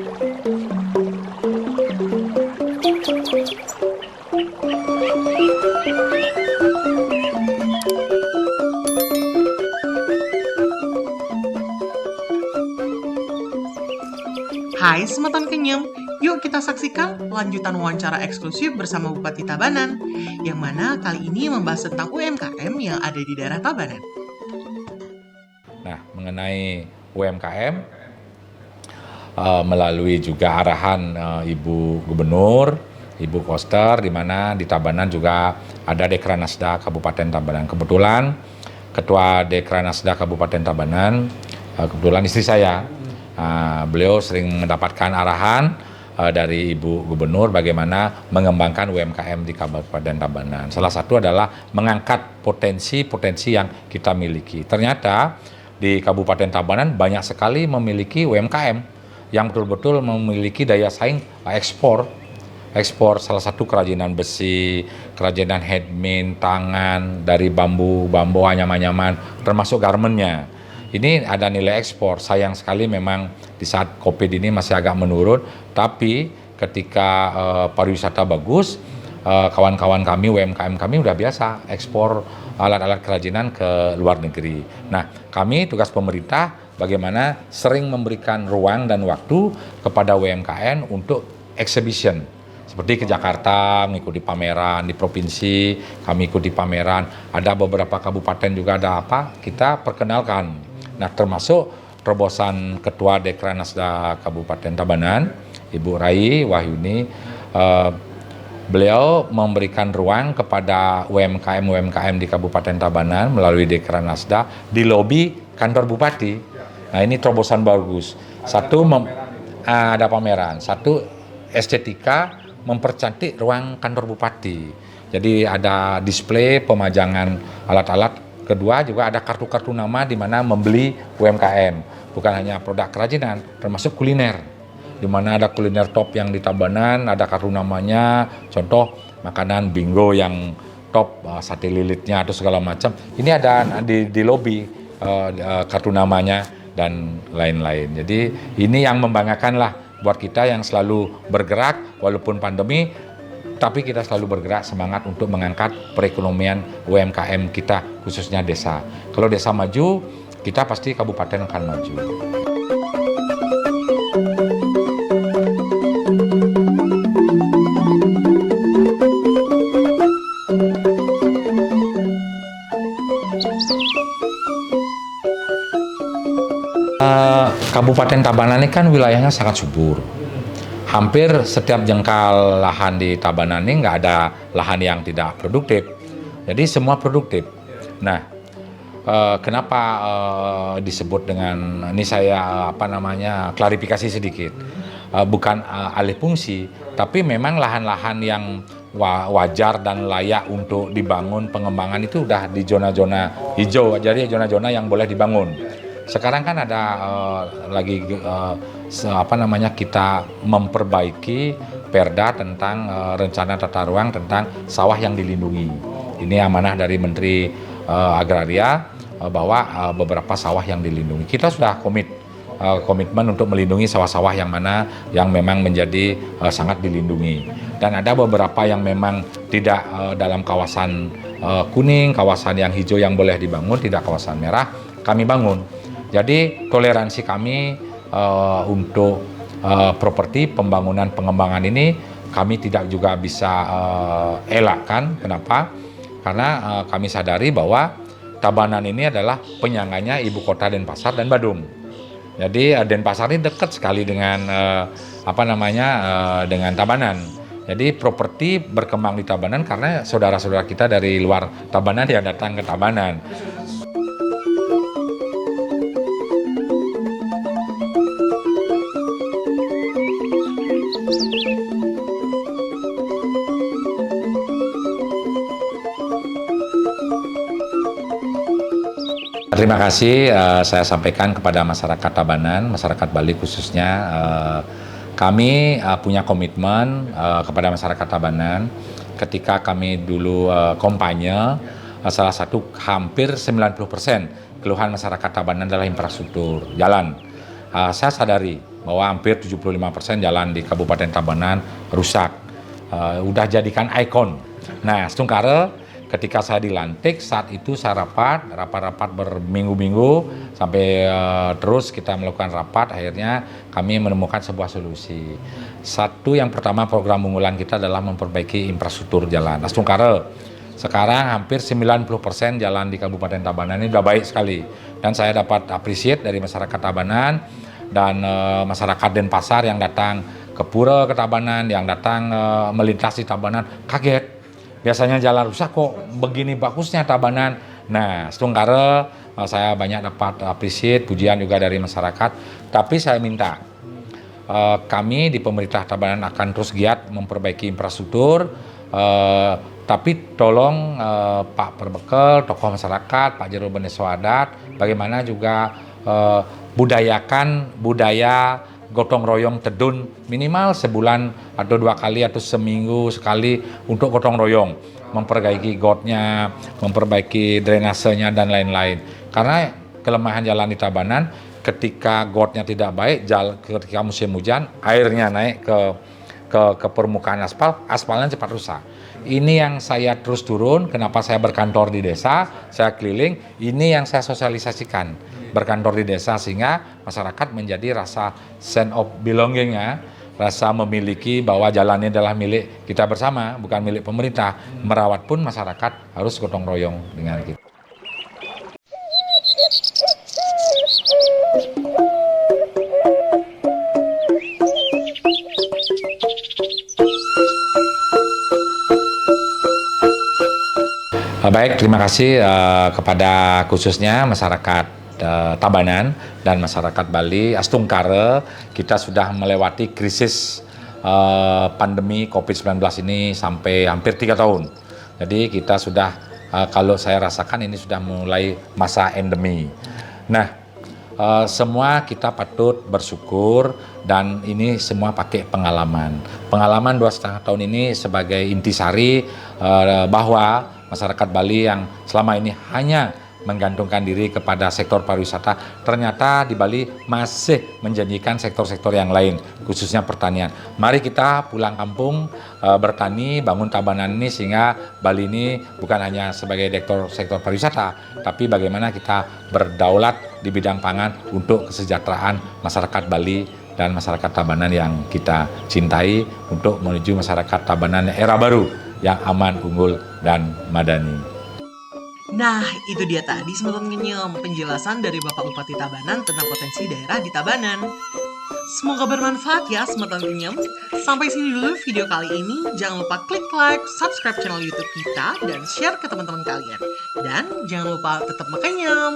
Hai Semeton Kenyem, yuk kita saksikan lanjutan wawancara eksklusif bersama Bupati Tabanan, yang mana kali ini membahas tentang UMKM yang ada di daerah Tabanan. Nah, mengenai UMKM, melalui juga arahan Ibu Gubernur, Ibu Koster, di mana di Tabanan juga ada Dekranasda Kabupaten Tabanan. Kebetulan Ketua Dekranasda Kabupaten Tabanan, kebetulan istri saya. Beliau sering mendapatkan arahan dari Ibu Gubernur bagaimana mengembangkan UMKM di Kabupaten Tabanan. Salah satu adalah mengangkat potensi-potensi yang kita miliki. Ternyata di Kabupaten Tabanan banyak sekali memiliki UMKM yang betul-betul memiliki daya saing ekspor. Ekspor salah satu kerajinan besi, kerajinan handmade, tangan, dari bambu anyaman-anyaman, termasuk garmennya. Ini ada nilai ekspor. Sayang sekali memang di saat COVID ini masih agak menurun, tapi ketika pariwisata bagus, kawan-kawan kami, UMKM kami udah biasa ekspor alat-alat kerajinan ke luar negeri. Nah, kami tugas pemerintah bagaimana sering memberikan ruang dan waktu kepada UMKM untuk exhibition. Seperti ke Jakarta, mengikuti pameran, di provinsi kami ikuti pameran, ada beberapa kabupaten juga ada kita perkenalkan. Nah, termasuk terobosan Ketua Dekranasda Kabupaten Tabanan, Ibu Rai Wahyuni, beliau memberikan ruang kepada UMKM di Kabupaten Tabanan melalui Dekranasda di lobi kantor Bupati. Nah, ini terobosan bagus. Satu, ada pameran. Satu, estetika mempercantik ruang kantor Bupati. Jadi ada display pemajangan alat-alat. Kedua juga ada kartu-kartu nama di mana membeli UMKM. Bukan hanya produk kerajinan, termasuk kuliner. Di mana ada kuliner top yang di Tabanan, ada kartu namanya, contoh makanan bingo yang top, sate lilitnya atau segala macam. Ini ada di lobi kartu namanya dan lain-lain. Jadi ini yang membanggakan lah buat kita yang selalu bergerak walaupun pandemi, tapi kita selalu bergerak semangat untuk mengangkat perekonomian UMKM kita, khususnya desa. Kalau desa maju, kita pasti kabupaten akan maju. Kabupaten Tabanan ini kan wilayahnya sangat subur. Hampir setiap jengkal lahan di Tabanan ini nggak ada lahan yang tidak produktif. Jadi semua produktif. Nah, kenapa disebut dengan ini saya klarifikasi sedikit. Bukan alih fungsi, tapi memang lahan-lahan yang wajar dan layak untuk dibangun pengembangan itu udah di zona-zona hijau. Jadi zona-zona yang boleh dibangun. Sekarang kan ada kita memperbaiki perda tentang rencana tata ruang tentang sawah yang dilindungi. Ini amanah dari Menteri Agraria bahwa beberapa sawah yang dilindungi. Kita sudah komitmen untuk melindungi sawah-sawah yang mana yang memang menjadi sangat dilindungi. Dan ada beberapa yang memang tidak dalam kawasan kuning, kawasan yang hijau yang boleh dibangun, tidak kawasan merah, kami bangun. Jadi toleransi kami untuk properti pembangunan pengembangan ini kami tidak juga bisa elakkan. Kenapa? Karena kami sadari bahwa Tabanan ini adalah penyangganya ibu kota Denpasar dan Badung. Jadi Denpasar ini dekat sekali dengan dengan Tabanan. Jadi properti berkembang di Tabanan karena saudara-saudara kita dari luar Tabanan yang datang ke Tabanan. Terima kasih saya sampaikan kepada masyarakat Tabanan, masyarakat Bali khususnya. Kami punya komitmen kepada masyarakat Tabanan. Ketika kami dulu kampanye, salah satu hampir 90% keluhan masyarakat Tabanan adalah infrastruktur, jalan. saya sadari bahwa hampir 75% jalan di Kabupaten Tabanan rusak. Udah jadikan ikon. Nah, Stungkare ketika saya dilantik, saat itu saya rapat berminggu-minggu sampai terus kita melakukan rapat, akhirnya kami menemukan sebuah solusi. Satu, yang pertama, program unggulan kita adalah memperbaiki infrastruktur jalan. Stungkare sekarang hampir 90% jalan di Kabupaten Tabanan ini sudah baik sekali, dan saya dapat appreciate dari masyarakat Tabanan dan masyarakat Denpasar yang datang ke Pura ke Tabanan, yang datang melintasi Tabanan, kaget. Biasanya jalan rusak kok begini bagusnya Tabanan. Nah, Stungkare saya banyak dapat appreciate, pujian juga dari masyarakat. Tapi saya minta kami di pemerintah Tabanan akan terus giat memperbaiki infrastruktur. Tapi tolong Pak Perbekel, tokoh masyarakat, Pak Jero Beneswa Adat, bagaimana juga budayakan budaya gotong royong tedun minimal sebulan atau 2 kali atau seminggu sekali untuk gotong royong, memperbaiki gotnya, memperbaiki drainasenya dan lain-lain. Karena kelemahan jalan di Tabanan, ketika gotnya tidak baik, ketika musim hujan airnya naik ke permukaan aspalnya cepat rusak. Ini yang saya terus turun, kenapa saya berkantor di desa, saya keliling, ini yang saya sosialisasikan, berkantor di desa, sehingga masyarakat menjadi rasa sense of belonging-nya, rasa memiliki bahwa jalan ini adalah milik kita bersama, bukan milik pemerintah. Merawat pun masyarakat harus gotong royong dengan kita. Baik, terima kasih kepada khususnya masyarakat Tabanan dan masyarakat Bali. Stungkare, kita sudah melewati krisis pandemi COVID-19 ini sampai hampir 3 tahun. Jadi kita sudah, kalau saya rasakan ini sudah mulai masa endemi. Nah, semua kita patut bersyukur, dan ini semua pakai pengalaman. Pengalaman 2,5 tahun ini sebagai intisari bahwa masyarakat Bali yang selama ini hanya menggantungkan diri kepada sektor pariwisata, ternyata di Bali masih menjanjikan sektor-sektor yang lain, khususnya pertanian. Mari kita pulang kampung, bertani, bangun Tabanan ini, sehingga Bali ini bukan hanya sebagai sektor pariwisata, tapi bagaimana kita berdaulat di bidang pangan untuk kesejahteraan masyarakat Bali dan masyarakat Tabanan yang kita cintai, untuk menuju masyarakat Tabanan era baru yang aman, unggul, dan madani. Nah, itu dia tadi Semeton Kenyem, penjelasan dari Bapak Bupati Tabanan tentang potensi daerah di Tabanan. Semoga bermanfaat ya Semeton Kenyem. Sampai sini dulu video kali ini. Jangan lupa klik like, subscribe channel YouTube kita, dan share ke teman-teman kalian. Dan jangan lupa tetap makan nyem.